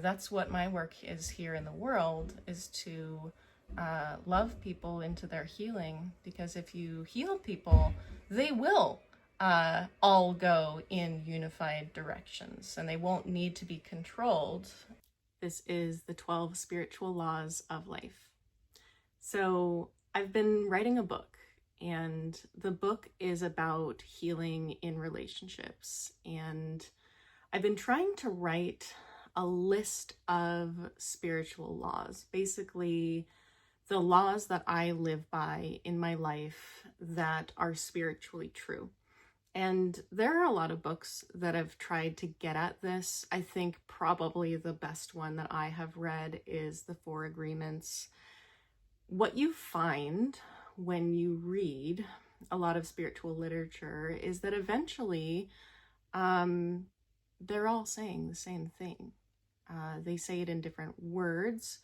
That's what my work is here in the world, is to love people into their healing, because if you heal people, they will all go in unified directions and they won't need to be controlled. This is the 12 spiritual laws of life. So I've been writing a book, and the book is about healing in relationships. And I've been trying to write a list of spiritual laws, basically the laws that I live by in my life that are spiritually true. And there are a lot of books that have tried to get at this. I think probably the best one that I have read is The Four Agreements. What you find when you read a lot of spiritual literature is that eventually they're all saying the same thing. They say it in different words.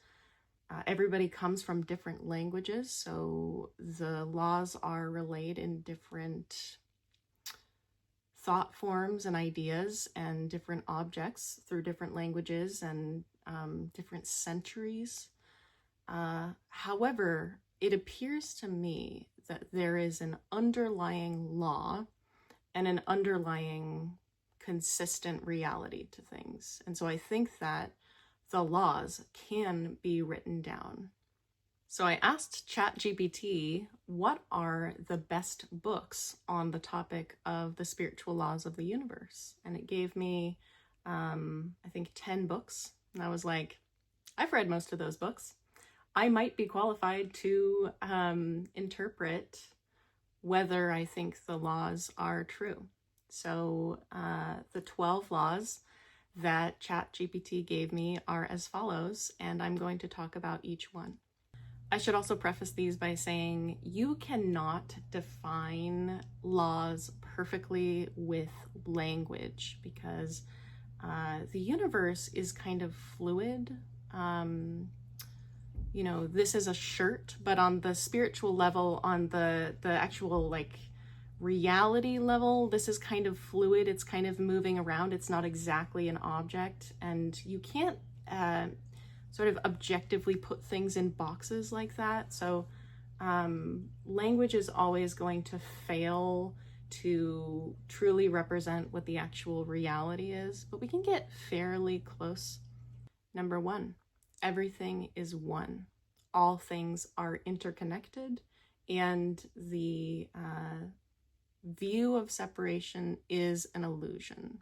Everybody comes from different languages, so the laws are relayed in different thought forms and ideas and different objects through different languages and different centuries. However, it appears to me that there is an underlying law and an underlying consistent reality to things. And so I think that the laws can be written down. So I asked ChatGPT, what are the best books on the topic of the spiritual laws of the universe? And it gave me, I think 10 books. And I was like, I've read most of those books. I might be qualified to interpret whether I think the laws are true. So the 12 laws that ChatGPT gave me are as follows, and I'm going to talk about each one. I should also preface these by saying you cannot define laws perfectly with language, because the universe is kind of fluid. You know, this is a shirt, but on the spiritual level, on the actual like reality level, this is kind of fluid. It's kind of moving around. It's not exactly an object, and you can't sort of objectively put things in boxes like that. So language is always going to fail to truly represent what the actual reality is, but we can get fairly close. Number one, everything is one. All things are interconnected, and the view of separation is an illusion.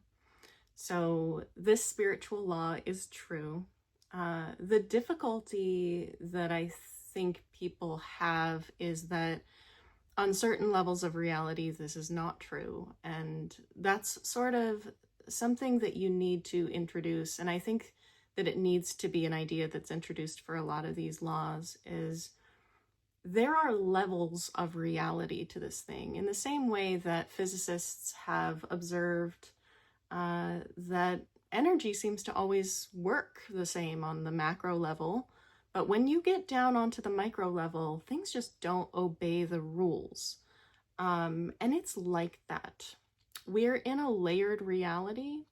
So this spiritual law is true. The difficulty that I think people have is that on certain levels of reality, this is not true. And that's sort of something that you need to introduce. And I think that it needs to be an idea that's introduced for a lot of these laws, is there are levels of reality to this thing, in the same way that physicists have observed that energy seems to always work the same on the macro level, but when you get down onto the micro level, things just don't obey the rules. And it's like that. We're in a layered reality,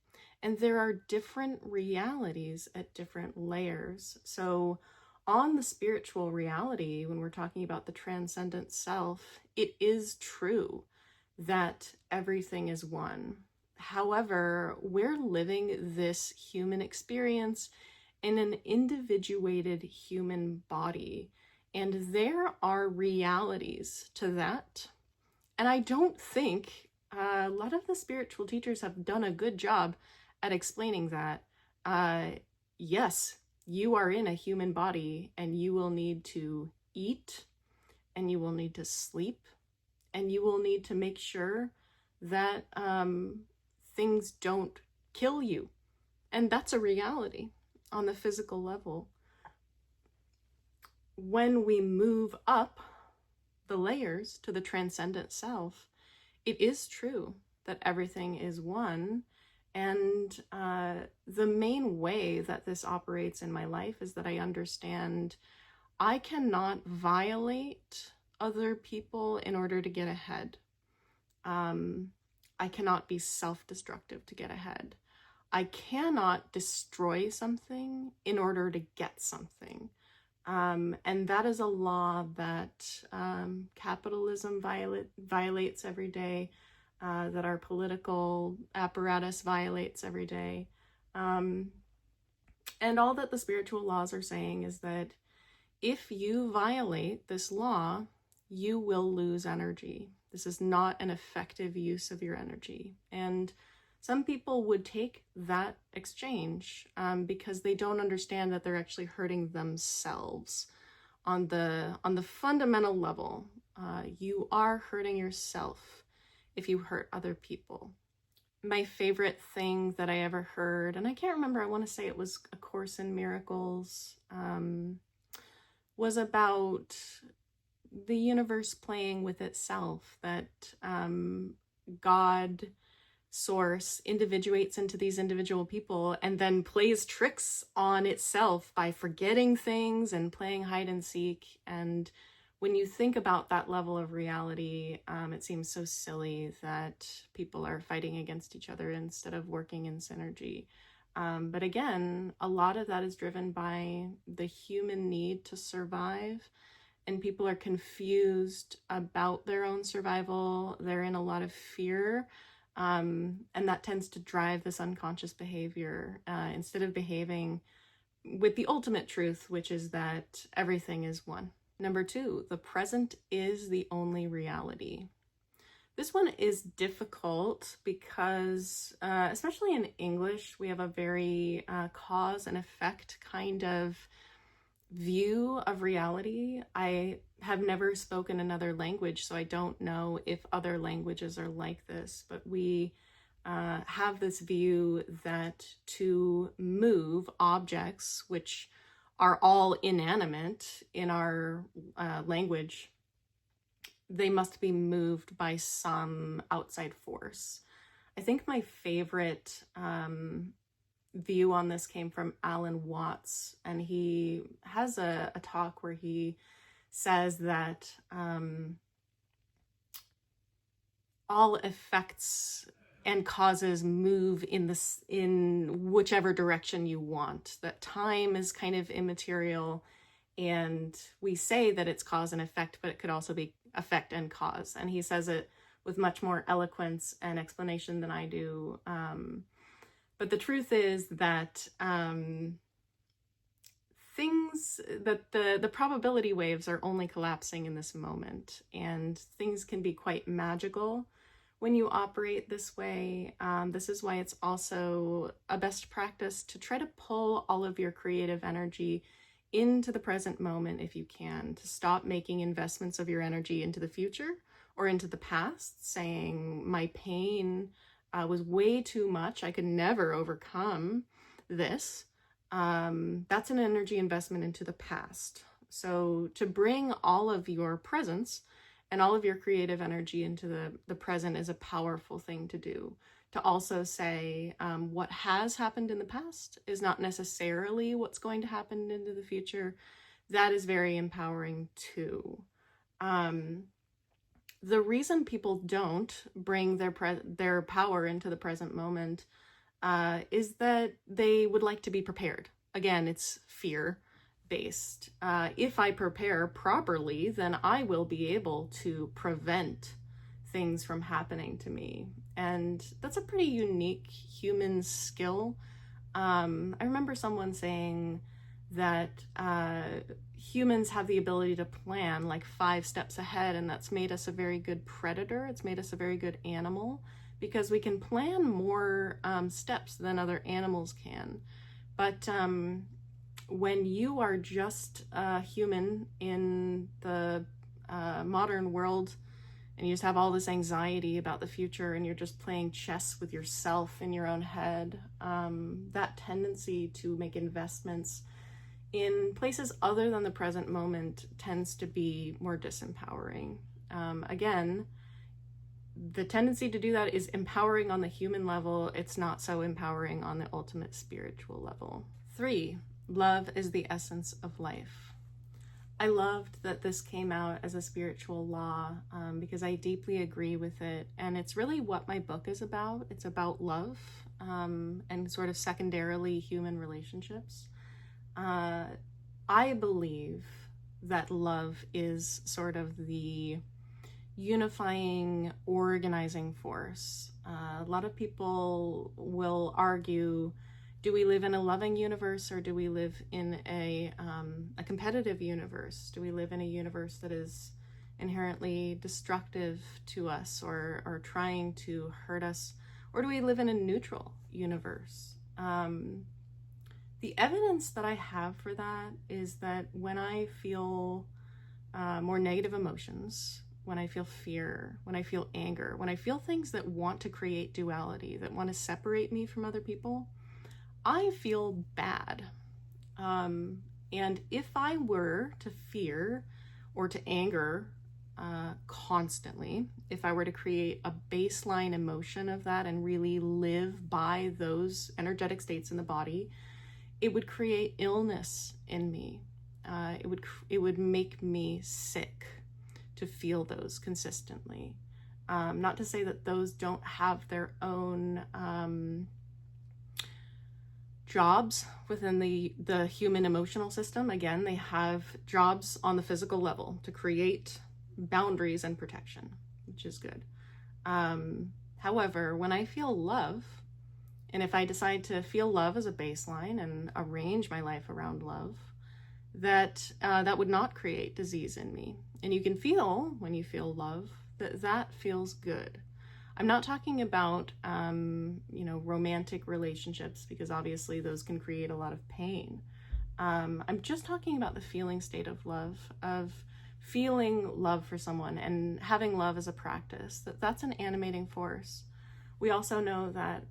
and there are different realities at different layers. So on the spiritual reality, when we're talking about the transcendent self, it is true that everything is one. However, we're living this human experience in an individuated human body, and there are realities to that. And I don't think a lot of the spiritual teachers have done a good job at explaining that. Yes, you are in a human body, and you will need to eat, and you will need to sleep, and you will need to make sure that things don't kill you. And that's a reality on the physical level. When we move up the layers to the transcendent self, it is true that everything is one. And the main way that this operates in my life is that I understand I cannot violate other people in order to get ahead. I cannot be self-destructive to get ahead. I cannot destroy something in order to get something. And that is a law that capitalism violates every day, that our political apparatus violates every day. And all that the spiritual laws are saying is that if you violate this law, you will lose energy. This is not an effective use of your energy. And some people would take that exchange because they don't understand that they're actually hurting themselves. On the fundamental level, you are hurting yourself if you hurt other people. My favorite thing that I ever heard, and I can't remember, I want to say it was A Course in Miracles, was about the universe playing with itself, that God, source, individuates into these individual people and then plays tricks on itself by forgetting things and playing hide and seek. And when you think about that level of reality, it seems so silly that people are fighting against each other instead of working in synergy. But again, a lot of that is driven by the human need to survive, and people are confused about their own survival. They're in a lot of fear, and that tends to drive this unconscious behavior instead of behaving with the ultimate truth, which is that everything is one. Number 2, the present is the only reality. This one is difficult because, especially in English, we have a very cause and effect kind of view of reality. I have never spoken another language, so I don't know if other languages are like this, but we have this view that to move objects, which are all inanimate in our language, they must be moved by some outside force. I think my favorite view on this came from Alan Watts, and he has a talk where he says that all effects and causes move in whichever direction you want, that time is kind of immaterial, and we say that it's cause and effect, but it could also be effect and cause. And he says it with much more eloquence and explanation than I do. But the truth is that the probability waves are only collapsing in this moment, and things can be quite magical when you operate this way. This is why it's also a best practice to try to pull all of your creative energy into the present moment if you can, to stop making investments of your energy into the future or into the past, saying my pain was way too much, I could never overcome this. That's an energy investment into the past. So to bring all of your presence and all of your creative energy into the present is a powerful thing to do. To also say what has happened in the past is not necessarily what's going to happen into the future. That is very empowering too. The reason people don't bring their power into the present moment is that they would like to be prepared. Again, it's fear-based. If I prepare properly, then I will be able to prevent things from happening to me. And that's a pretty unique human skill. I remember someone saying that humans have the ability to plan like 5 steps ahead, and that's made us a very good predator. It's made us a very good animal because we can plan more steps than other animals can. But when you are just a human in the modern world, and you just have all this anxiety about the future, and you're just playing chess with yourself in your own head, that tendency to make investments in places other than the present moment tends to be more disempowering. Again, the tendency to do that is empowering on the human level. It's not so empowering on the ultimate spiritual level. 3, love is the essence of life. I loved that this came out as a spiritual law because I deeply agree with it. And it's really what my book is about. It's about love. and sort of secondarily human relationships. I believe that love is sort of the unifying, organizing force. A lot of people will argue, do we live in a loving universe or do we live in a competitive universe? Do we live in a universe that is inherently destructive to us or trying to hurt us? Or do we live in a neutral universe? The evidence that I have for that is that when I feel more negative emotions, when I feel fear, when I feel anger, when I feel things that want to create duality, that want to separate me from other people, I feel bad. And if I were to fear or to anger constantly, if I were to create a baseline emotion of that and really live by those energetic states in the body, it would create illness in me. It would make me sick to feel those consistently. Not to say that those don't have their own jobs within the human emotional system. Again, they have jobs on the physical level to create boundaries and protection, which is good. However, when I feel love, and if I decide to feel love as a baseline and arrange my life around love, that would not create disease in me. And you can feel, when you feel love, that feels good. I'm not talking about, romantic relationships, because obviously those can create a lot of pain. I'm just talking about the feeling state of love, of feeling love for someone and having love as a practice. That's an animating force. We also know that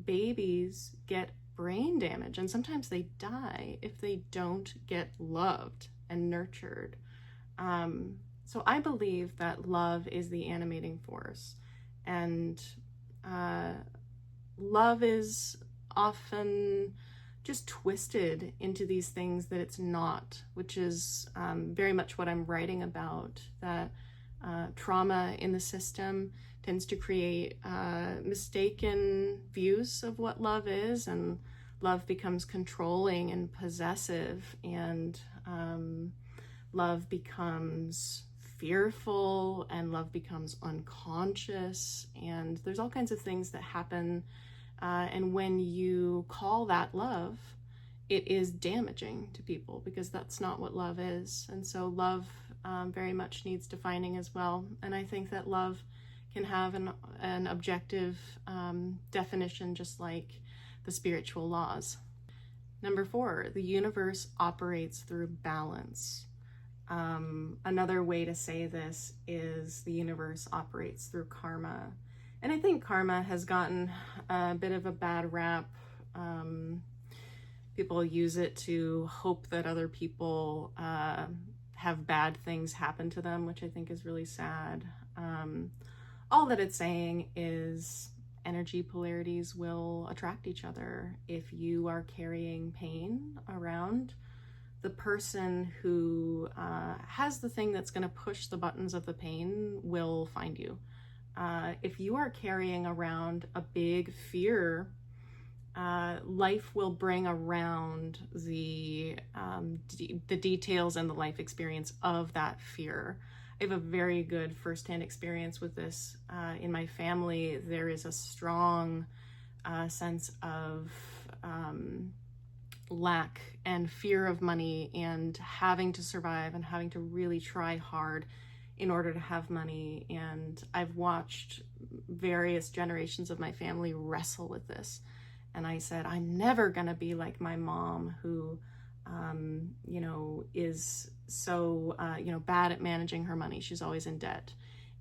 babies get brain damage and sometimes they die if they don't get loved and nurtured. So I believe that love is the animating force, and love is often just twisted into these things that it's not, which is very much what I'm writing about, that trauma in the system tends to create mistaken views of what love is, and love becomes controlling and possessive, and love becomes fearful, and love becomes unconscious, and there's all kinds of things that happen, and when you call that love, it is damaging to people, because that's not what love is. And so love very much needs defining as well, and I think that love can have an objective definition, just like the spiritual laws. Number 4, the universe operates through balance. Another way to say this is the universe operates through karma. And I think karma has gotten a bit of a bad rap. People use it to hope that other people have bad things happen to them, which I think is really sad. All that it's saying is energy polarities will attract each other. If you are carrying pain around, the person who has the thing that's going to push the buttons of the pain will find you. If you are carrying around a big fear, life will bring around the details and the life experience of that fear. I have a very good firsthand experience with this. In my family, there is a strong sense of lack and fear of money and having to survive and having to really try hard in order to have money. And I've watched various generations of my family wrestle with this. And I said, I'm never going to be like my mom, who, is so, bad at managing her money. She's always in debt.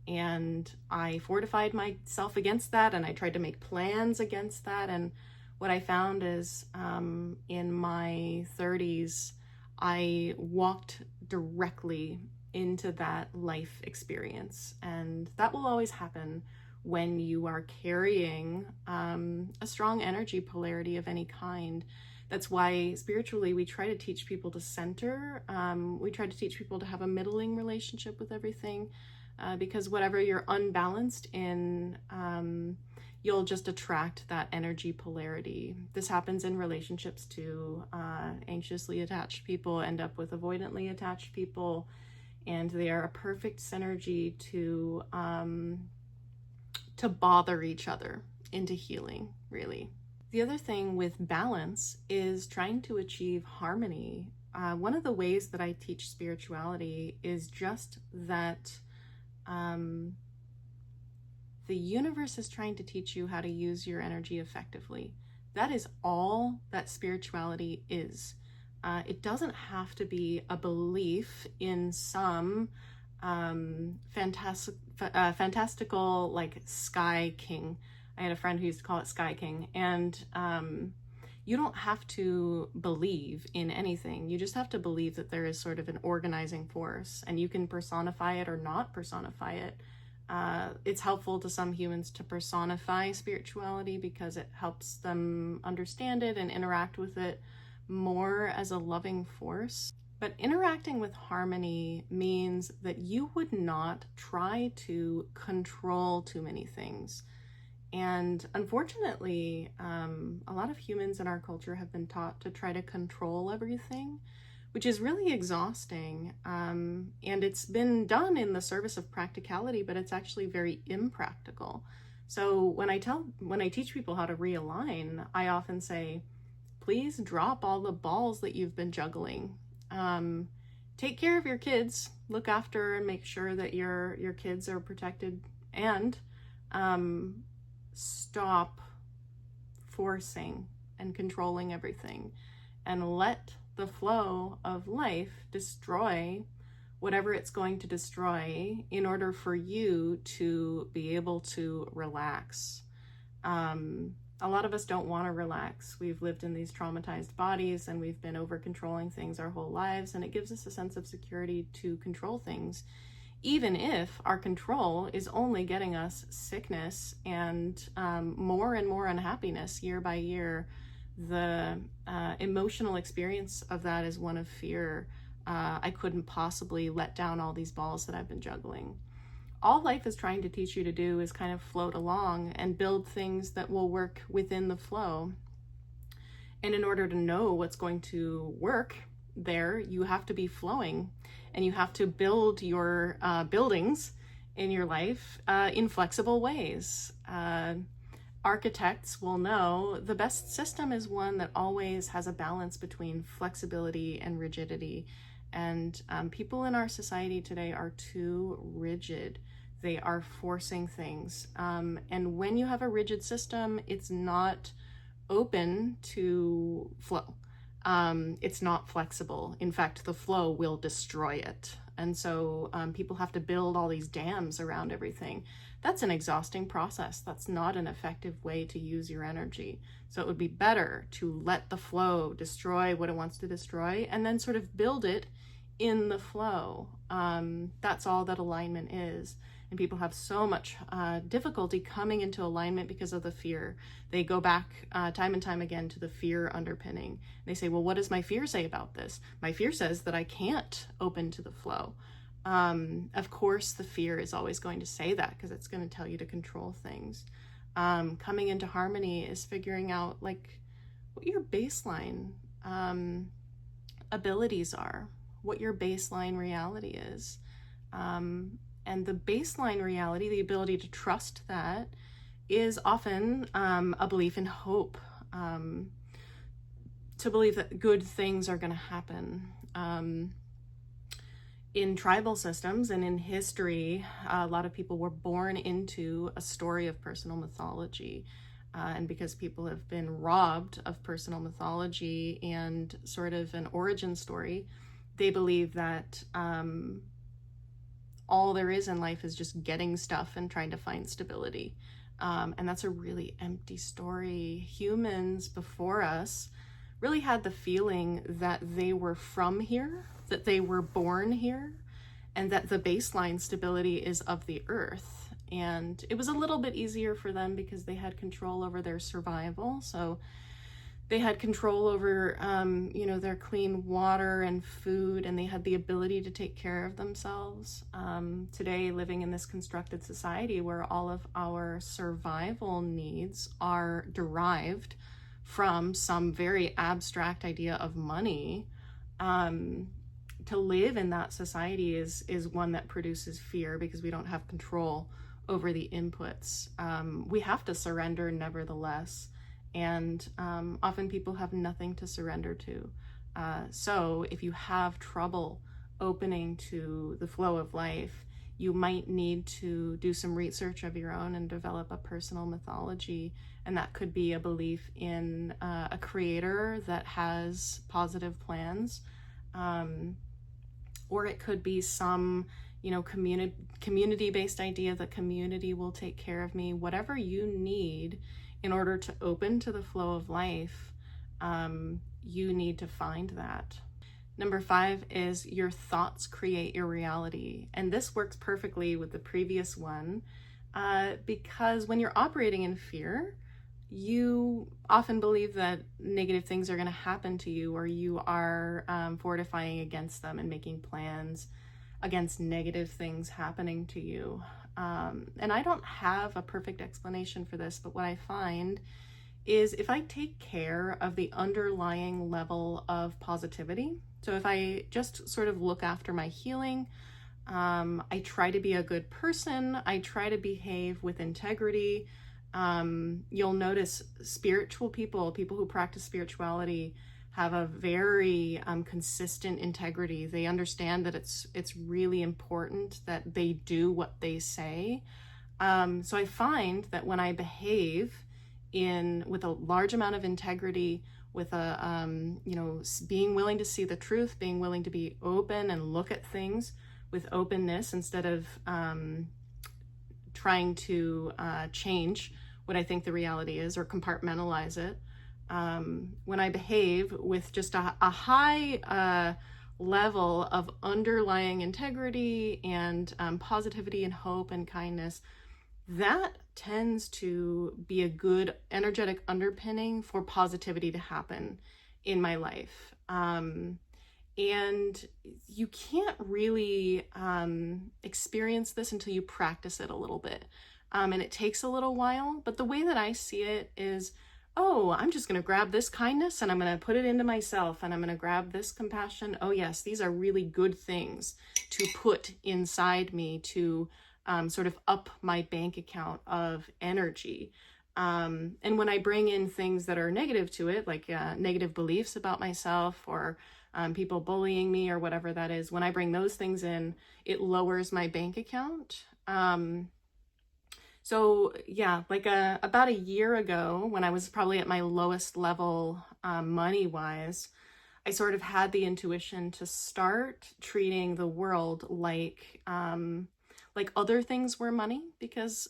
And I fortified myself against that, and I tried to make plans against that. And what I found is in my 30s, I walked directly into that life experience. And that will always happen when you are carrying a strong energy polarity of any kind. That's why spiritually we try to teach people to center. We try to teach people to have a middling relationship with everything, because whatever you're unbalanced in, you'll just attract that energy polarity. This happens in relationships too. Anxiously attached people end up with avoidantly attached people, and they are a perfect synergy to bother each other into healing, really. The other thing with balance is trying to achieve harmony. One of the ways that I teach spirituality is just that the universe is trying to teach you how to use your energy effectively. That is all that spirituality is. It doesn't have to be a belief in some fantastical like Sky King. I had a friend who used to call it Sky King, and you don't have to believe in anything. You just have to believe that there is sort of an organizing force, and you can personify it or not personify it. It's helpful to some humans to personify spirituality because it helps them understand it and interact with it more as a loving force. But interacting with harmony means that you would not try to control too many things. And unfortunately, a lot of humans in our culture have been taught to try to control everything, which is really exhausting. And it's been done in the service of practicality, but it's actually very impractical. So when I teach people how to realign, I often say, please drop all the balls that you've been juggling. Take care of your kids, look after and make sure that your kids are protected, and stop forcing and controlling everything, and let the flow of life destroy whatever it's going to destroy in order for you to be able to relax. A lot of us don't want to relax. We've lived in these traumatized bodies and we've been over controlling things our whole lives, and it gives us a sense of security to control things, even if our control is only getting us sickness and more unhappiness year by year. The emotional experience of that is one of fear. I couldn't possibly let down all these balls that I've been juggling. All life is trying to teach you to do is kind of float along and build things that will work within the flow. And in order to know what's going to work there, you have to be flowing, and you have to build your buildings in your life in flexible ways. Architects will know the best system is one that always has a balance between flexibility and rigidity. And people in our society today are too rigid. They are forcing things. And when you have a rigid system, it's not open to flow. It's not flexible. In fact, the flow will destroy it. And so people have to build all these dams around everything. That's an exhausting process. That's not an effective way to use your energy. So it would be better to let the flow destroy what it wants to destroy and then sort of build it in the flow. That's all that alignment is. And people have so much difficulty coming into alignment because of the fear. They go back time and time again to the fear underpinning. They say, well, what does my fear say about this? My fear says that I can't open to the flow. Of course, the fear is always going to say that because it's going to tell you to control things. Coming into harmony is figuring out like what your baseline abilities are, what your baseline reality is. And the baseline reality, the ability to trust that, is often a belief in hope, to believe that good things are going to happen. In tribal systems and in history, a lot of people were born into a story of personal mythology. And because people have been robbed of personal mythology and sort of an origin story, they believe that all there is in life is just getting stuff and trying to find stability. And that's a really empty story. Humans before us really had the feeling that they were from here, that they were born here, and that the baseline stability is of the earth. And it was a little bit easier for them because they had control over their survival. So they had control over, you know, their clean water and food, and they had the ability to take care of themselves. Today, living in this constructed society where all of our survival needs are derived from some very abstract idea of money, to live in that society is one that produces fear, because we don't have control over the inputs. We have to surrender nevertheless. And often people have nothing to surrender to. So if you have trouble opening to the flow of life, you might need to do some research of your own and develop a personal mythology. And that could be a belief in a creator that has positive plans. Or it could be some, you know, community-based idea that community will take care of me. Whatever you need in order to open to the flow of life, you need to find that. Number 5 is your thoughts create your reality. And this works perfectly with the previous one, because when you're operating in fear, you often believe that negative things are going to happen to you, or you are fortifying against them and making plans against negative things happening to you. And I don't have a perfect explanation for this, but what I find is if I take care of the underlying level of positivity, so if I just sort of look after my healing, I try to be a good person, I try to behave with integrity. You'll notice spiritual people who practice spirituality have a very consistent integrity. They understand that it's really important that they do what they say. So I find that when I behave with a large amount of integrity, with a you know, being willing to see the truth, being willing to be open and look at things with openness instead of trying to change what I think the reality is or compartmentalize it. When I behave with just a high level of underlying integrity and positivity and hope and kindness, that tends to be a good energetic underpinning for positivity to happen in my life. And you can't really experience this until you practice it a little bit. And it takes a little while, but the way that I see it is, oh, I'm just going to grab this kindness and I'm going to put it into myself, and I'm going to grab this compassion. Oh yes, these are really good things to put inside me to sort of up my bank account of energy. And when I bring in things that are negative to it, like negative beliefs about myself, or people bullying me, or whatever that is, when I bring those things in, it lowers my bank account. So yeah, like about a year ago, when I was probably at my lowest level money-wise, I sort of had the intuition to start treating the world like other things were money, because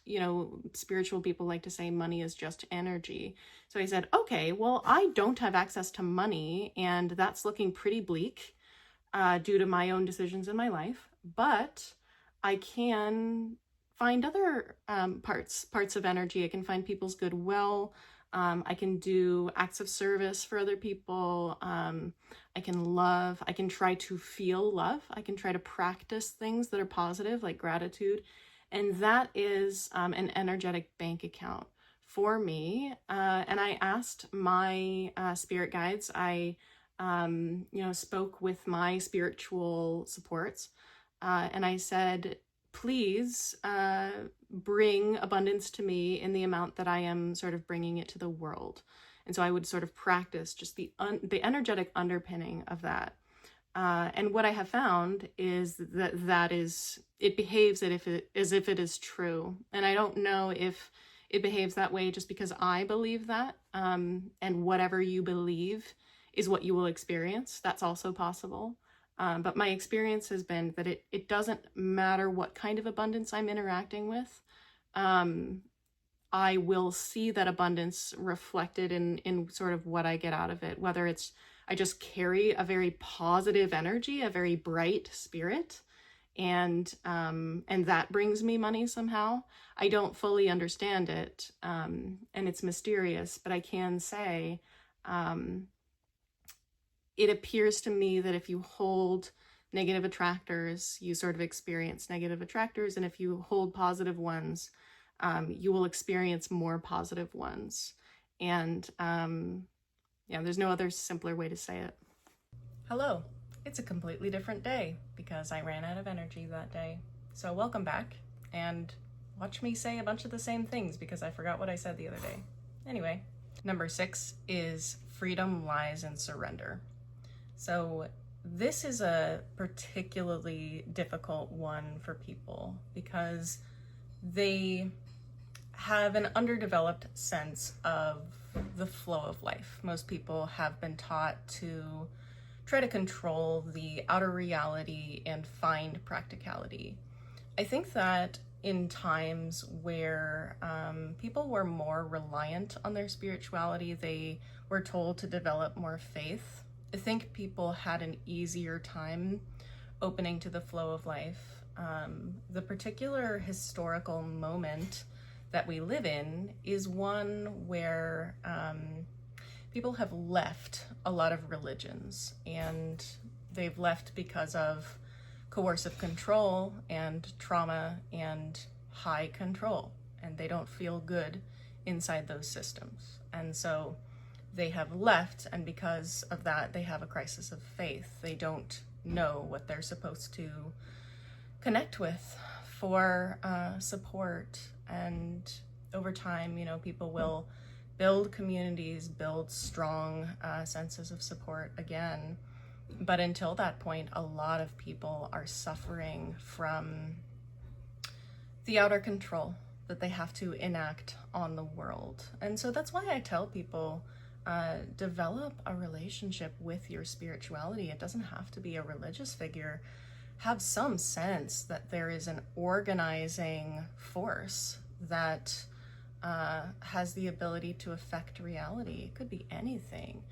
you know, spiritual people like to say money is just energy. So I said, okay, well, I don't have access to money, and that's looking pretty bleak due to my own decisions in my life, but I can find other parts of energy. I can find people's goodwill. I can do acts of service for other people. I can love. I can try to feel love. I can try to practice things that are positive, like gratitude. And that is an energetic bank account for me. And I asked my spirit guides. I you know, spoke with my spiritual supports, and I said, please bring abundance to me in the amount that I am sort of bringing it to the world. And so I would sort of practice just the energetic underpinning of that. And what I have found is that it behaves as if it is true. And I don't know if it behaves that way just because I believe that, and whatever you believe is what you will experience. That's also possible. But my experience has been that it doesn't matter what kind of abundance I'm interacting with. I will see that abundance reflected in sort of what I get out of it, whether it's I just carry a very positive energy, a very bright spirit, and that brings me money somehow. I don't fully understand it, and it's mysterious, but I can say it appears to me that if you hold negative attractors, you sort of experience negative attractors, and if you hold positive ones, you will experience more positive ones. And yeah, there's no other simpler way to say it. Hello, it's a completely different day because I ran out of energy that day. So welcome back, and watch me say a bunch of the same things because I forgot what I said the other day. Anyway, number 6 is freedom lies in surrender. So this is a particularly difficult one for people because they have an underdeveloped sense of the flow of life. Most people have been taught to try to control the outer reality and find practicality. I think that in times where people were more reliant on their spirituality, they were told to develop more faith. I think people had an easier time opening to the flow of life. The particular historical moment that we live in is one where people have left a lot of religions, and they've left because of coercive control and trauma and high control, and they don't feel good inside those systems. And so they have left, and because of that, they have a crisis of faith. They don't know what they're supposed to connect with for support. And over time, you know, people will build communities, build strong senses of support again. But until that point, a lot of people are suffering from the outer control that they have to enact on the world. And so that's why I tell people, develop a relationship with your spirituality. It doesn't have to be a religious figure. Have some sense that there is an organizing force that has the ability to affect reality. It could be anything.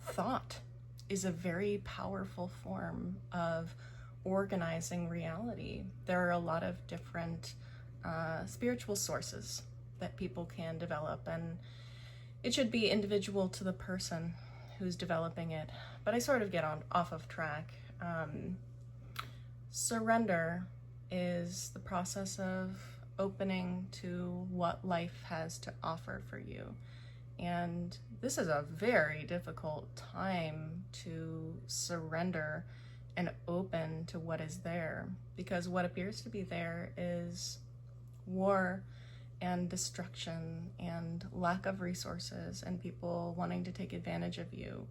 Thought is a very powerful form of organizing reality. There are a lot of different spiritual sources that people can develop, and it should be individual to the person who's developing it. But I sort of get off of track. Surrender is the process of opening to what life has to offer for you. And this is a very difficult time to surrender and open to what is there, because what appears to be there is war and destruction and lack of resources and people wanting to take advantage of you.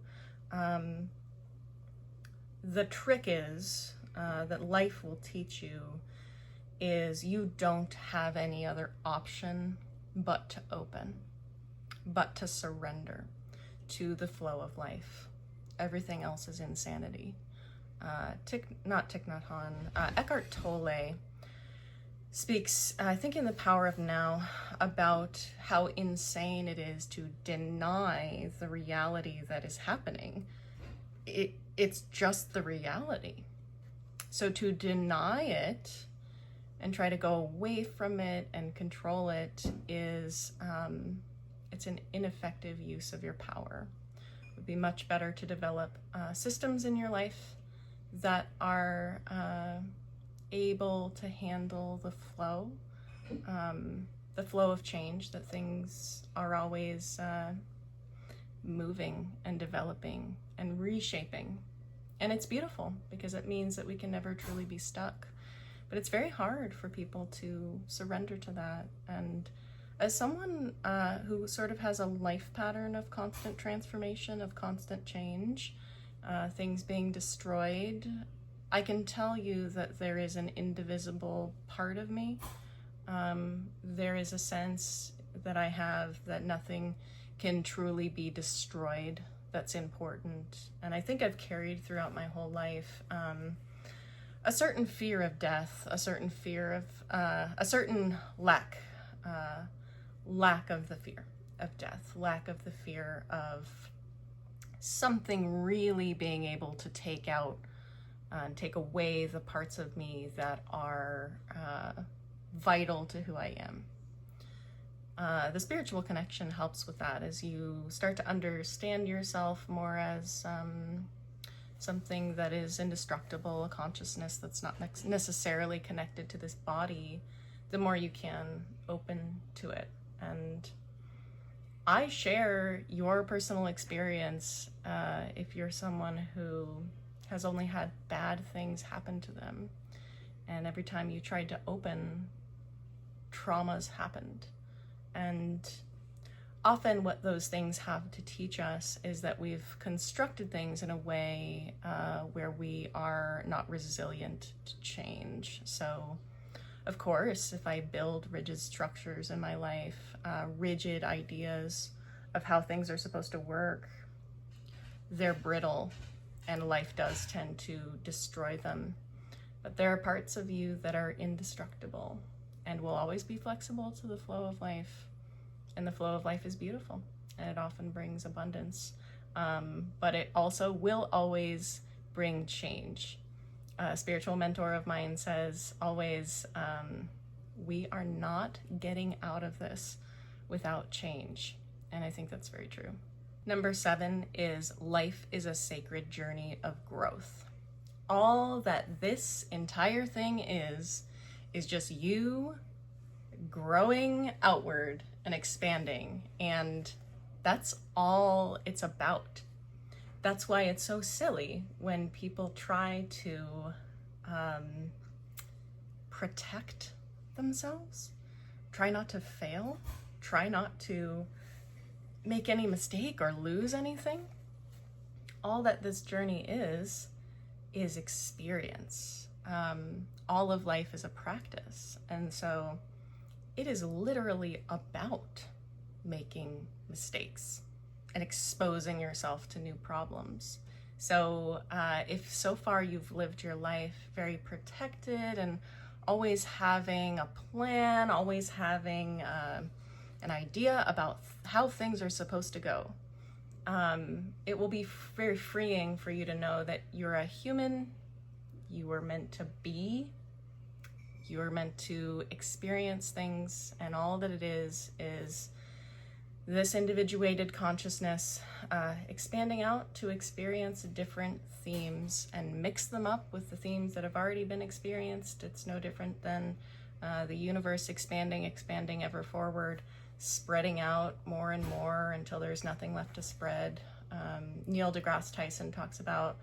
The trick is that life will teach you is you don't have any other option but to open, but to surrender to the flow of life. Everything else is insanity. Eckhart Tolle speaks, I think in The Power of Now, about how insane it is to deny the reality that is happening. It's just the reality. So to deny it and try to go away from it and control it is, it's an ineffective use of your power. It would be much better to develop systems in your life that are able to handle the flow of change, that things are always moving and developing and reshaping. And it's beautiful because it means that we can never truly be stuck. But it's very hard for people to surrender to that. And as someone who sort of has a life pattern of constant transformation, of constant change, things being destroyed, I can tell you that there is an indivisible part of me. There is a sense that I have that nothing can truly be destroyed that's important. And I think I've carried throughout my whole life a certain fear of death, a certain fear of, a certain lack of the fear of death, lack of the fear of something really being able to take out and take away the parts of me that are vital to who I am. The spiritual connection helps with that as you start to understand yourself more as something that is indestructible, a consciousness that's not necessarily connected to this body, the more you can open to it. And I share your personal experience if you're someone who has only had bad things happen to them. And every time you tried to open, traumas happened. And often what those things have to teach us is that we've constructed things in a way where we are not resilient to change. So, of course, if I build rigid structures in my life, rigid ideas of how things are supposed to work, they're brittle, and life does tend to destroy them. But there are parts of you that are indestructible and will always be flexible to the flow of life. And the flow of life is beautiful, and it often brings abundance. But it also will always bring change. A spiritual mentor of mine says always, we are not getting out of this without change. And I think that's very true. Number 7 is life is a sacred journey of growth. All that this entire thing is just you growing outward and expanding, and that's all it's about. That's why it's so silly when people try to protect themselves, try not to fail, try not to make any mistake or lose anything. All that this journey is experience. All of life is a practice, and so it is literally about making mistakes and exposing yourself to new problems. So if so far you've lived your life very protected and always having a plan, always having an idea about how things are supposed to go, it will be very freeing for you to know that you're a human, you were meant to be, you are meant to experience things, and all that it is this individuated consciousness expanding out to experience different themes and mix them up with the themes that have already been experienced. It's no different than the universe expanding ever forward, spreading out more and more until there's nothing left to spread. Neil deGrasse Tyson talks about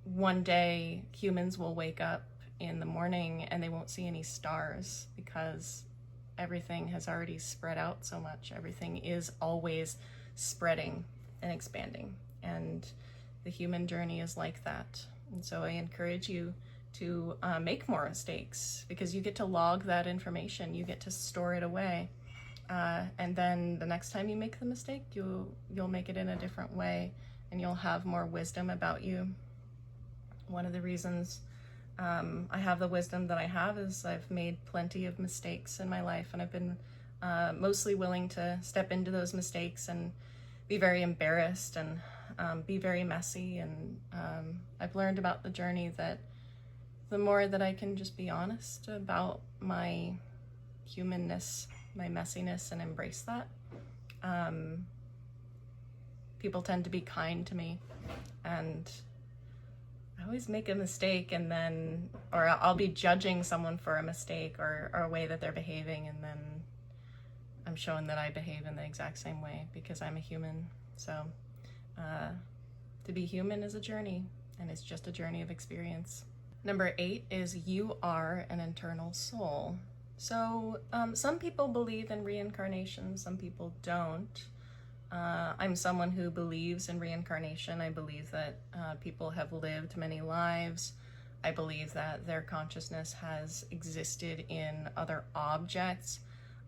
one day humans will wake up in the morning and they won't see any stars because everything has already spread out so much. Everything is always spreading and expanding, and the human journey is like that. And so I encourage you to make more mistakes, because you get to log that information, you get to store it away, and then the next time you make the mistake, you'll make it in a different way, and you'll have more wisdom about you. One of the reasons I have the wisdom that I have is I've made plenty of mistakes in my life, and I've been mostly willing to step into those mistakes and be very embarrassed and be very messy. And I've learned about the journey that the more that I can just be honest about my humanness, my messiness, and embrace that, people tend to be kind to me. And I always make a mistake, and then, or I'll be judging someone for a mistake or a way that they're behaving, and then I'm showing that I behave in the exact same way because I'm a human. So to be human is a journey, and it's just a journey of experience. Number 8 is you are an eternal soul. So some people believe in reincarnation, some people don't. I'm someone who believes in reincarnation. I believe that people have lived many lives. I believe that their consciousness has existed in other objects.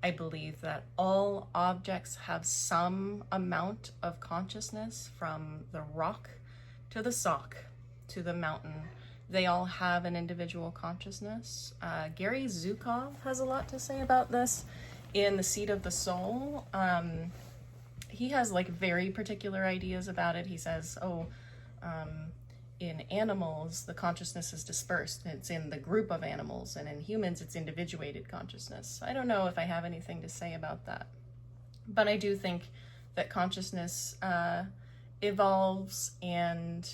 I believe that all objects have some amount of consciousness, from the rock to the sock to the mountain. They all have an individual consciousness. Gary Zukov has a lot to say about this in The Seat of the Soul. He has like very particular ideas about it. He says, in animals, the consciousness is dispersed. It's in the group of animals, and in humans, it's individuated consciousness. I don't know if I have anything to say about that, but I do think that consciousness evolves and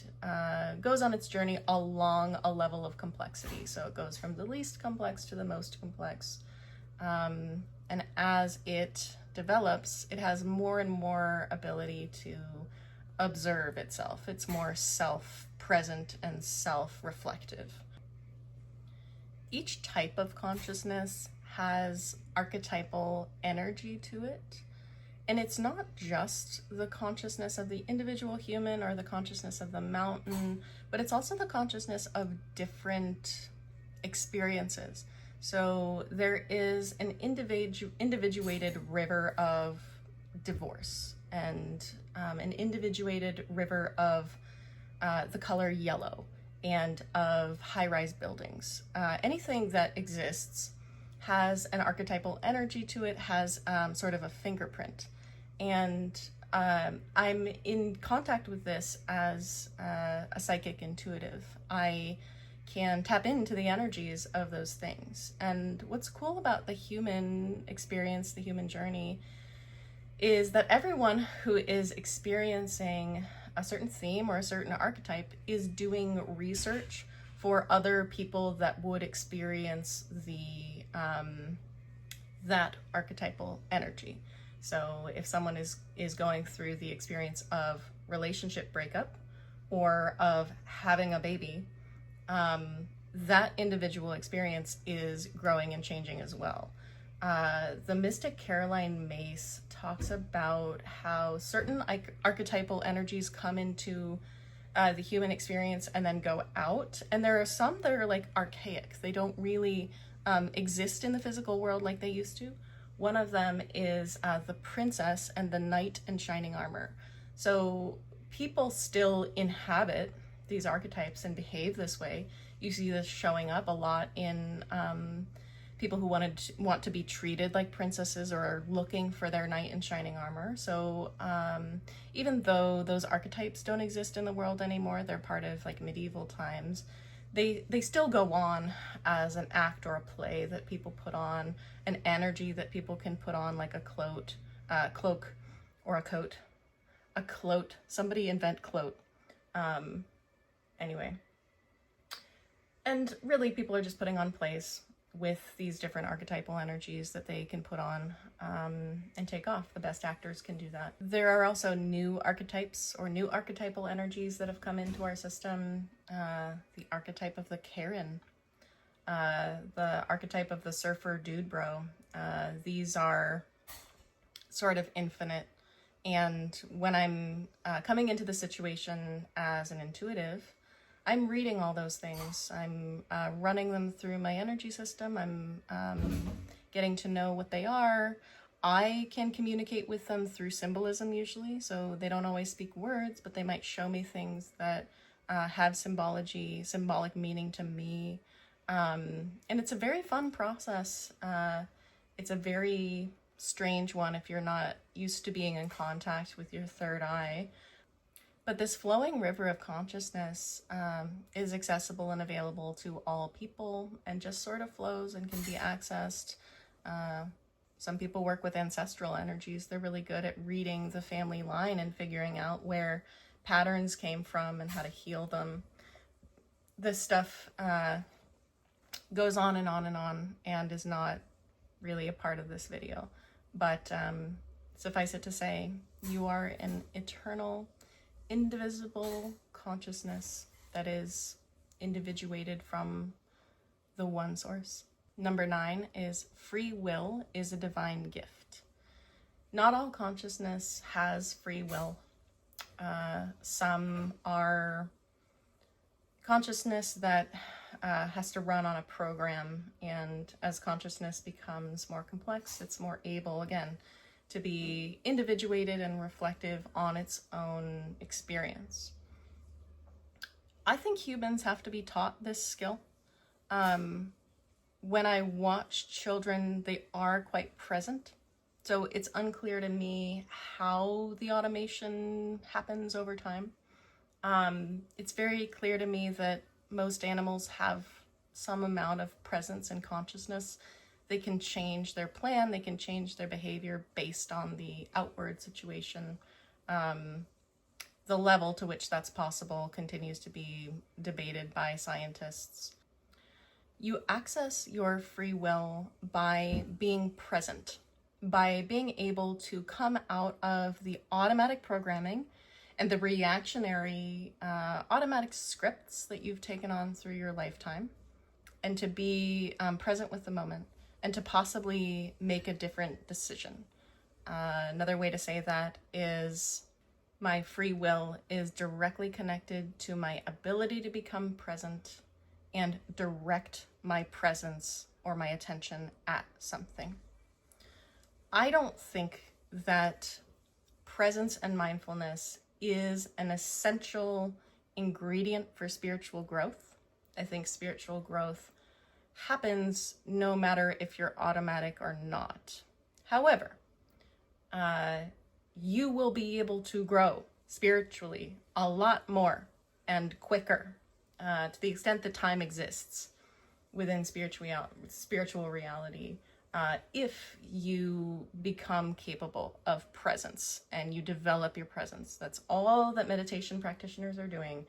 goes on its journey along a level of complexity. So it goes from the least complex to the most complex. And as it develops, it has more and more ability to observe itself. It's more self-present and self-reflective. Each type of consciousness has archetypal energy to it. And it's not just the consciousness of the individual human or the consciousness of the mountain, but it's also the consciousness of different experiences. So there is an individuated river of divorce, and an individuated river of the color yellow, and of high-rise buildings. Anything that exists has an archetypal energy to it, has sort of a fingerprint. And I'm in contact with this as a psychic intuitive. I can tap into the energies of those things. And what's cool about the human experience, the human journey, is that everyone who is experiencing a certain theme or a certain archetype is doing research for other people that would experience the that archetypal energy. So if someone is going through the experience of relationship breakup or of having a baby, that individual experience is growing and changing as well. The mystic Caroline Myss talks about how certain archetypal energies come into the human experience and then go out. And there are some that are like archaic. They don't really exist in the physical world like they used to. One of them is the princess and the knight in shining armor. So people still inhabit these archetypes and behave this way. You see this showing up a lot in people who want to be treated like princesses or are looking for their knight in shining armor. So even though those archetypes don't exist in the world anymore, they're part of like medieval times, they still go on as an act or a play that people put on, an energy that people can put on, like a cloak or a coat. A cloak. Somebody invent cloak. Anyway. And really people are just putting on plays with these different archetypal energies that they can put on and take off. The best actors can do that. There are also new archetypes or new archetypal energies that have come into our system. The archetype of the Karen, the archetype of the surfer dude bro. These are sort of infinite. And when I'm coming into the situation as an intuitive, I'm reading all those things. I'm running them through my energy system. I'm getting to know what they are. I can communicate with them through symbolism usually, so they don't always speak words, but they might show me things that have symbolic meaning to me. And it's a very fun process. It's a very strange one if you're not used to being in contact with your third eye. But this flowing river of consciousness is accessible and available to all people and just sort of flows and can be accessed. Some people work with ancestral energies. They're really good at reading the family line and figuring out where patterns came from and how to heal them. This stuff goes on and on and on and is not really a part of this video. But suffice it to say, you are an eternal, indivisible consciousness that is individuated from the one source. Number 9 is free will is a divine gift. Not all consciousness has free will. Some are consciousness that has to run on a program, and as consciousness becomes more complex, it's more able, again, to be individuated and reflective on its own experience. I think humans have to be taught this skill. When I watch children, they are quite present. So it's unclear to me how the automation happens over time. It's very clear to me that most animals have some amount of presence and consciousness. They can change their plan, they can change their behavior based on the outward situation. The level to which that's possible continues to be debated by scientists. You access your free will by being present, by being able to come out of the automatic programming and the reactionary automatic scripts that you've taken on through your lifetime, and to be present with the moment and to possibly make a different decision. Another way to say that is my free will is directly connected to my ability to become present and direct my presence or my attention at something. I don't think that presence and mindfulness is an essential ingredient for spiritual growth. I think spiritual growth happens no matter if you're automatic or not. However, you will be able to grow spiritually a lot more and quicker to the extent that time exists within spiritual reality if you become capable of presence and you develop your presence. That's all that meditation practitioners are doing,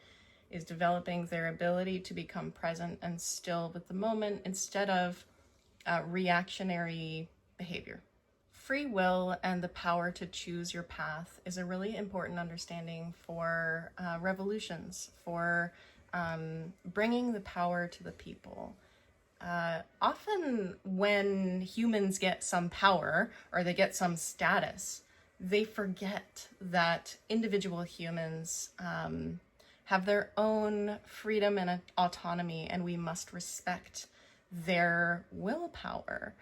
is developing their ability to become present and still with the moment instead of reactionary behavior. Free will and the power to choose your path is a really important understanding for revolutions, for bringing the power to the people. Often when humans get some power or they get some status, they forget that individual humans have their own freedom and autonomy, and we must respect their willpower.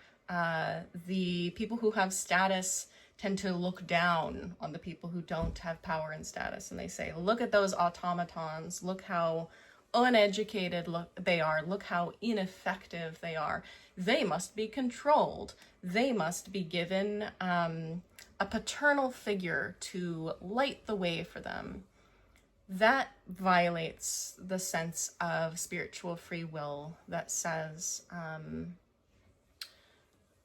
The people who have status tend to look down on the people who don't have power and status, and they say, look at those automatons, look how uneducated they are, look how ineffective they are. They must be controlled. They must be given a paternal figure to light the way for them. That violates the sense of spiritual free will that says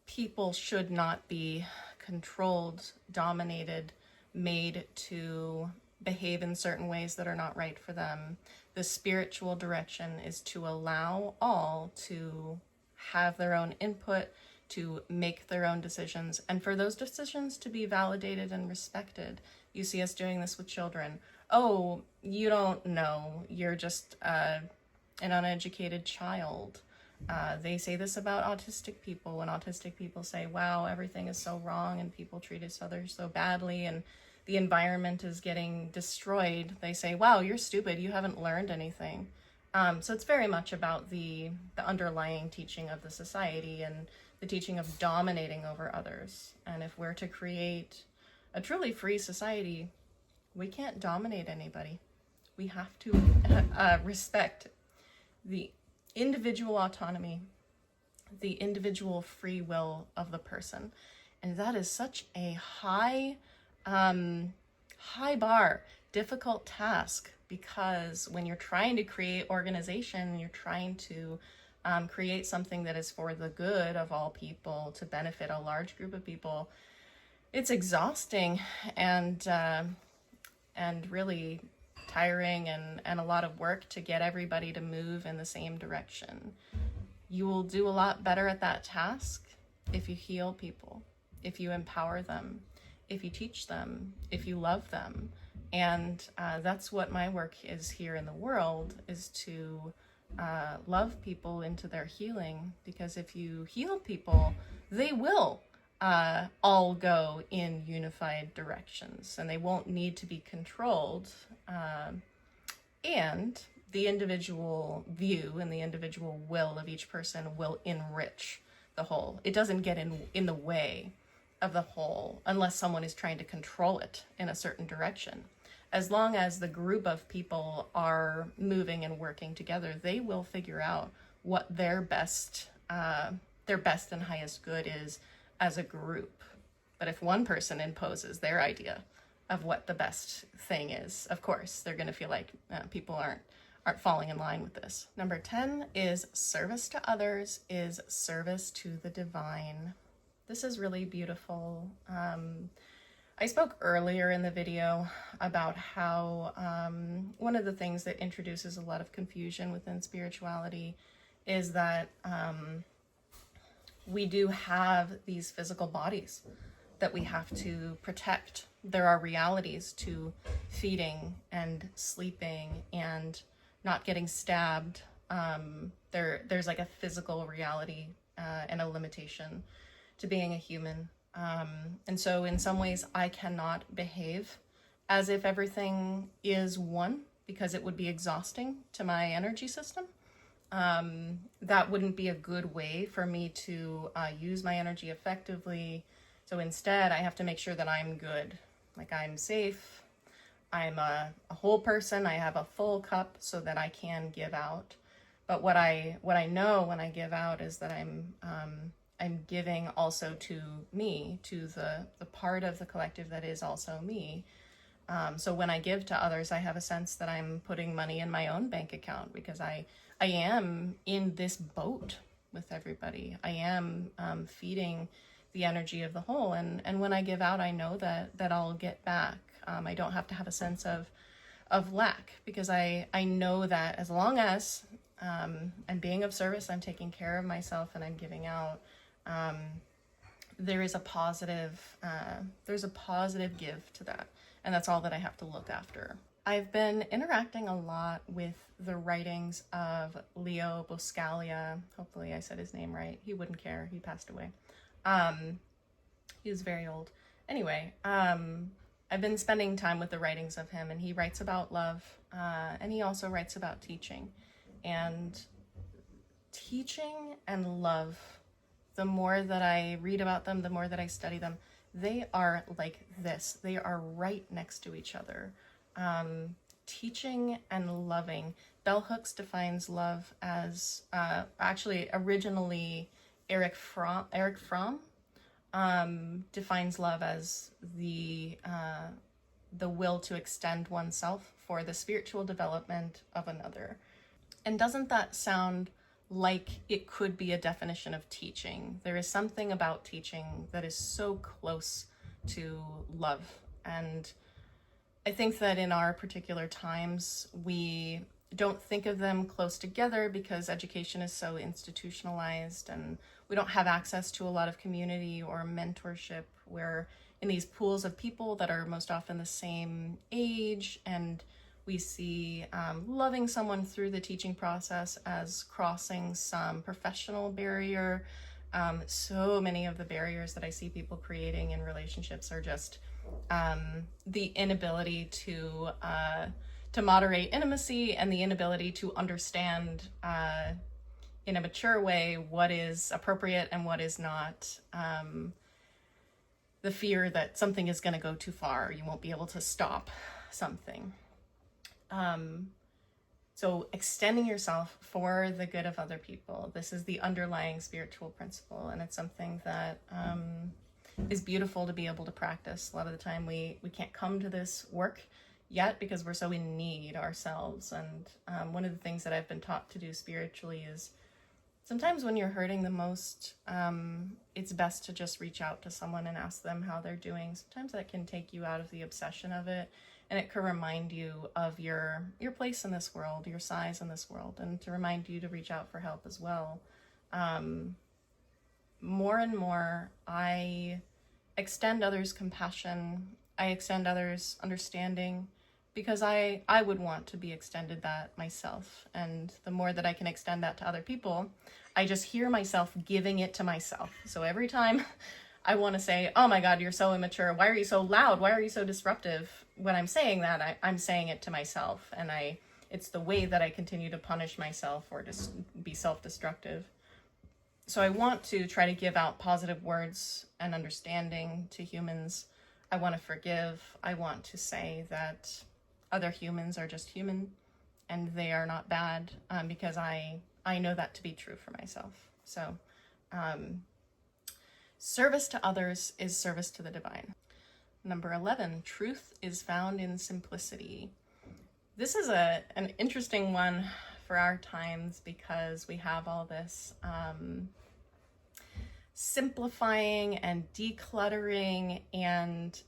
people should not be controlled, dominated, made to behave in certain ways that are not right for them. The spiritual direction is to allow all to have their own input, to make their own decisions, and for those decisions to be validated and respected. You see us doing this with children. Oh, you don't know. You're just an uneducated child. They say this about autistic people when autistic people say, wow, everything is so wrong and people treat each other so badly and the environment is getting destroyed. They say, wow, you're stupid. You haven't learned anything. So it's very much about the underlying teaching of the society and the teaching of dominating over others. And if we're to create a truly free society, we can't dominate anybody. We have to respect the individual autonomy, the individual free will of the person. And that is such a high bar, difficult task, because when you're trying to create organization, you're trying to create something that is for the good of all people, to benefit a large group of people, it's exhausting and really tiring and a lot of work to get everybody to move in the same direction. You will do a lot better at that task if you heal people, if you empower them, if you teach them, if you love them. And that's what my work is here in the world, is to love people into their healing. Because if you heal people, they will all go in unified directions and they won't need to be controlled. And the individual view and the individual will of each person will enrich the whole. It doesn't get in the way of the whole unless someone is trying to control it in a certain direction. As long as the group of people are moving and working together, they will figure out what their best and highest good is as a group. But if one person imposes their idea, of what the best thing is. Of course, they're going to feel like people aren't falling in line with this. Number 10 is service to others is service to the divine. This is really beautiful. I spoke earlier in the video about how one of the things that introduces a lot of confusion within spirituality is that we do have these physical bodies that we have to protect. There are realities to feeding and sleeping and not getting stabbed. There's like a physical reality and a limitation to being a human. And so in some ways I cannot behave as if everything is one, because it would be exhausting to my energy system. That wouldn't be a good way for me to use my energy effectively. So instead I have to make sure that I'm good, like I'm safe, I'm a whole person, I have a full cup so that I can give out. But what I know when I give out is that I'm giving also to me, to the part of the collective that is also me. So when I give to others, I have a sense that I'm putting money in my own bank account, because I am in this boat with everybody. I am feeding the energy of the whole. And when I give out, I know that I'll get back. I don't have to have a sense of lack, because I know that as long as I'm being of service, I'm taking care of myself, and I'm giving out, there's a positive give to that. And that's all that I have to look after. I've been interacting a lot with the writings of Leo Buscaglia. Hopefully I said his name right. He wouldn't care. He passed away. He was very old. Anyway, I've been spending time with the writings of him, and he writes about love, and he also writes about teaching. And teaching and love, the more that I read about them, the more that I study them, they are like this. They are right next to each other. Teaching and loving. Bell Hooks defines love as, actually originally Eric Fromm defines love as the will to extend oneself for the spiritual development of another. And doesn't that sound like it could be a definition of teaching? There is something about teaching that is so close to love. And I think that in our particular times, we don't think of them close together because education is so institutionalized, and we don't have access to a lot of community or mentorship. We're in these pools of people that are most often the same age, and we see loving someone through the teaching process as crossing some professional barrier. So many of the barriers that I see people creating in relationships are just the inability to moderate intimacy, and the inability to understand in a mature way what is appropriate and what is not. The fear that something is going to go too far, you won't be able to stop something. So extending yourself for the good of other people, this is the underlying spiritual principle, and it's something that is beautiful to be able to practice. A lot of the time we can't come to this work yet because we're so in need ourselves. And one of the things that I've been taught to do spiritually is sometimes when you're hurting the most, it's best to just reach out to someone and ask them how they're doing. Sometimes that can take you out of the obsession of it, and it can remind you of your place in this world, your size in this world, and to remind you to reach out for help as well. More and more, I extend others compassion, I extend others understanding, because I would want to be extended that myself. And the more that I can extend that to other people, I just hear myself giving it to myself. So every time I want to say, oh my God, you're so immature. Why are you so loud? Why are you so disruptive? When I'm saying that, I'm saying it to myself. And it's the way that I continue to punish myself or just be self-destructive. So I want to try to give out positive words and understanding to humans. I want to forgive. I want to say that other humans are just human and they are not bad, because I know that to be true for myself. So service to others is service to the divine. Number 11, truth is found in simplicity. This is an interesting one for our times because we have all this simplifying and decluttering and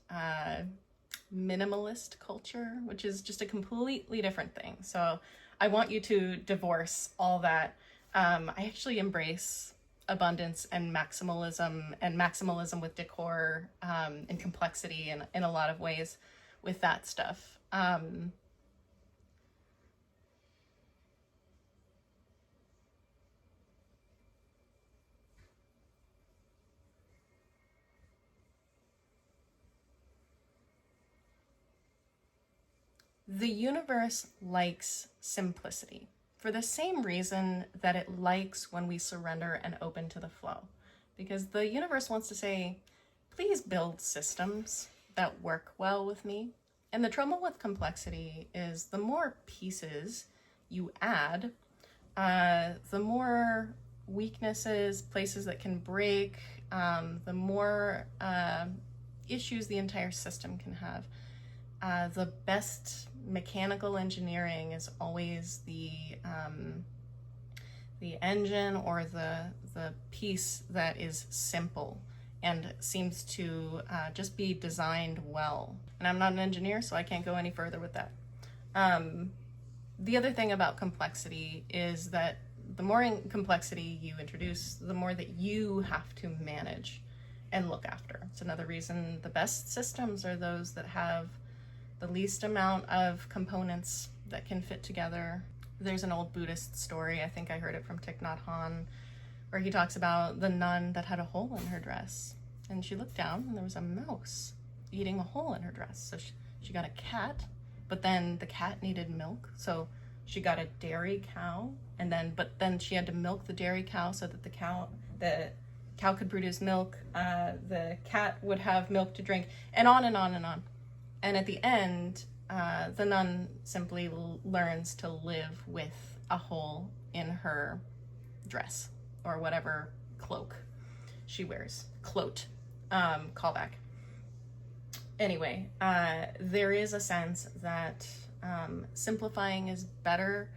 minimalist culture, which is just a completely different thing. So I want you to divorce all that. I actually embrace abundance and maximalism with decor and complexity in a lot of ways with that stuff. The universe likes simplicity for the same reason that it likes when we surrender and open to the flow. Because the universe wants to say, please build systems that work well with me. And the trouble with complexity is the more pieces you add, the more weaknesses, places that can break, the more issues the entire system can have. The best mechanical engineering is always the engine or the piece that is simple and seems to just be designed well. And I'm not an engineer, so I can't go any further with that. The other thing about complexity is that the more complexity you introduce, the more that you have to manage and look after. It's another reason the best systems are those that have the least amount of components that can fit together. There's an old Buddhist story, I think I heard it from Thich Nhat Hanh, where he talks about the nun that had a hole in her dress. And she looked down and there was a mouse eating a hole in her dress. So she got a cat, but then the cat needed milk. So she got a dairy cow, but then she had to milk the dairy cow so that the cow could produce milk. The cat would have milk to drink, and on and on and on. And at the end, the nun simply learns to live with a hole in her dress or whatever cloak she wears. Cloat. Callback. Anyway, there is a sense that simplifying is better.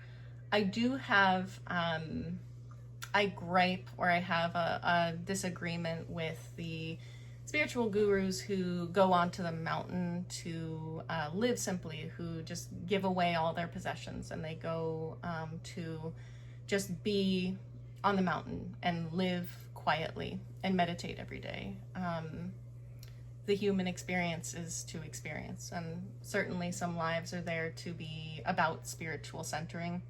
I do have, I gripe or I have a disagreement with the spiritual gurus who go onto the mountain to live simply, who just give away all their possessions and they go to just be on the mountain and live quietly and meditate every day. The human experience is to experience, and certainly some lives are there to be about spiritual centering.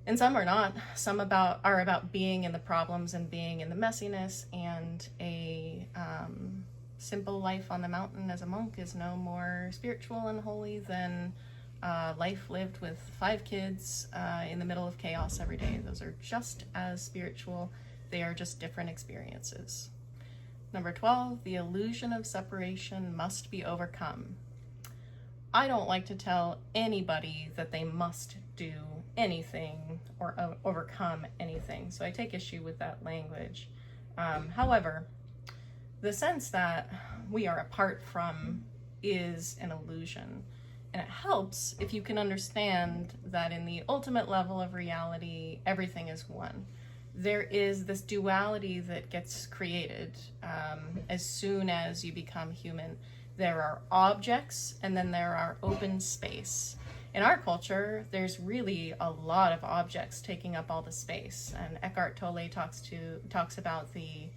And some are not. Some are about being in the problems and being in the messiness, and a simple life on the mountain as a monk is no more spiritual and holy than life lived with 5 kids in the middle of chaos every day. Those are just as spiritual. They are just different experiences. Number 12, the illusion of separation must be overcome. I don't like to tell anybody that they must do anything or overcome anything, so I take issue with that language. However, the sense that we are apart from is an illusion, and it helps if you can understand that in the ultimate level of reality, everything is one. There is this duality that gets created as soon as you become human. There are objects, and then there are open space. In our culture, there's really a lot of objects taking up all the space, and Eckhart Tolle talks about the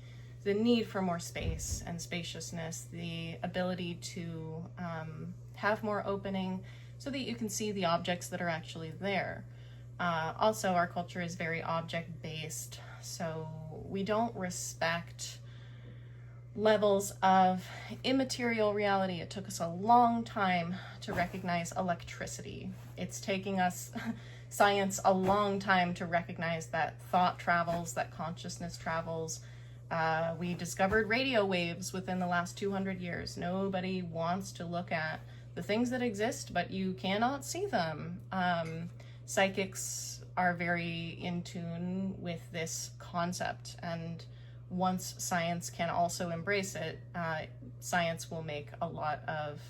need for more space and spaciousness, the ability to have more opening so that you can see the objects that are actually there. Also, our culture is very object-based, so we don't respect levels of immaterial reality. It took us a long time to recognize electricity. It's taking us, science, a long time to recognize that thought travels, that consciousness travels. We discovered radio waves within the last 200 years. Nobody wants to look at the things that exist, but you cannot see them. Psychics are very in tune with this concept, and once science can also embrace it, science will make a lot of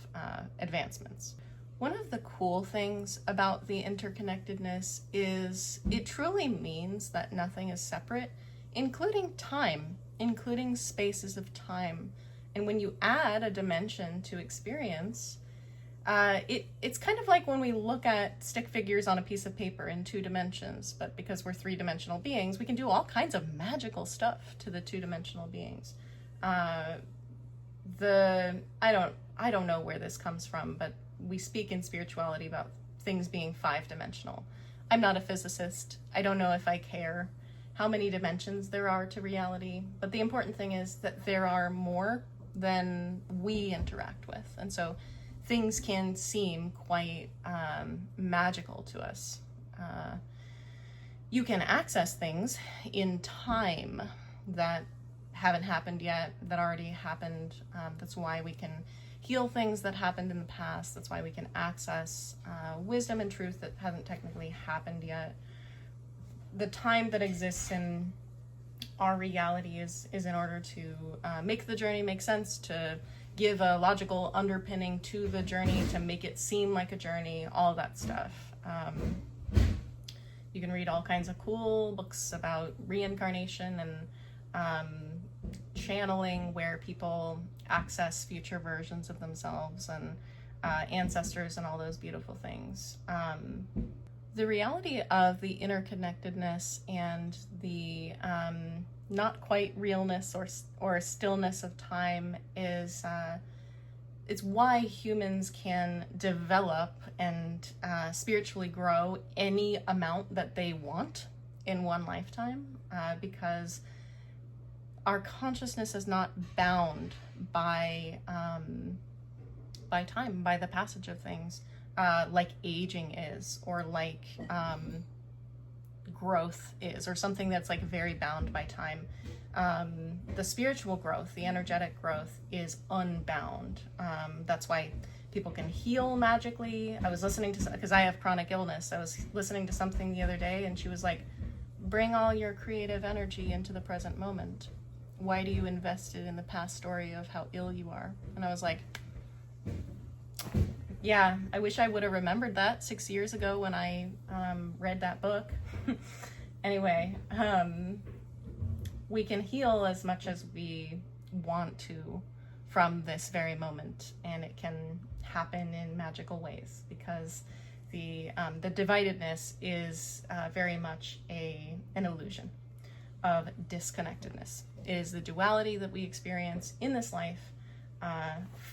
advancements. One of the cool things about the interconnectedness is it truly means that nothing is separate, including time, including spaces of time. And when you add a dimension to experience, it's kind of like when we look at stick figures on a piece of paper in 2 dimensions, but because we're 3-dimensional beings, we can do all kinds of magical stuff to the 2-dimensional beings. I don't know where this comes from, but we speak in spirituality about things being 5-dimensional. I'm not a physicist. I don't know if I care how many dimensions there are to reality, but the important thing is that there are more than we interact with. And so things can seem quite magical to us. You can access things in time that haven't happened yet, that already happened. That's why we can heal things that happened in the past. That's why we can access wisdom and truth that hasn't technically happened yet. The time that exists in our reality is in order to make the journey make sense, to give a logical underpinning to the journey, to make it seem like a journey, all that stuff. You can read all kinds of cool books about reincarnation and channeling, where people access future versions of themselves and ancestors and all those beautiful things. The reality of the interconnectedness and the not quite realness or stillness of time is it's why humans can develop and spiritually grow any amount that they want in one lifetime, because our consciousness is not bound by time, by the passage of things, like aging is, or like growth is, or something that's like very bound by time. The spiritual growth, the energetic growth is unbound. That's why people can heal magically. I was listening to, because I have chronic illness, I was listening to something the other day, and she was like, bring all your creative energy into the present moment. Why do you invest it in the past story of how ill you are? And I was like, yeah, I wish I would have remembered that 6 years ago when I read that book. Anyway, we can heal as much as we want to from this very moment, and it can happen in magical ways, because the dividedness is very much an illusion of disconnectedness. It is the duality that we experience in this life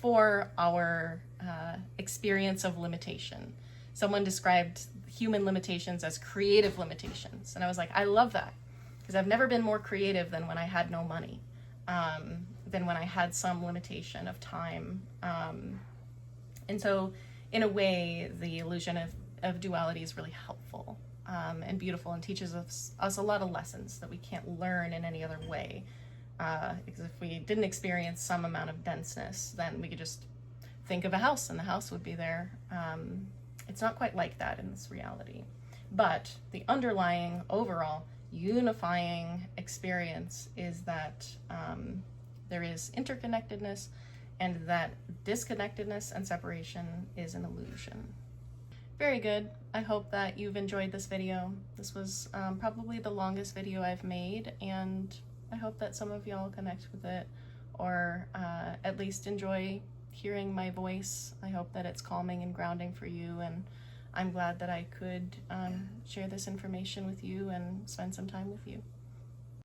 for our experience of limitation. Someone described human limitations as creative limitations, and I was like, I love that, because I've never been more creative than when I had no money, than when I had some limitation of time. And so in a way, the illusion of duality is really helpful and beautiful, and teaches us a lot of lessons that we can't learn in any other way. Because if we didn't experience some amount of denseness, then we could just think of a house and the house would be there. It's not quite like that in this reality. But the underlying, overall, unifying experience is that there is interconnectedness, and that disconnectedness and separation is an illusion. Very good. I hope that you've enjoyed this video. This was probably the longest video I've made, and I hope that some of y'all connect with it, or at least enjoy hearing my voice. I hope that it's calming and grounding for you, and I'm glad that I could share this information with you and spend some time with you.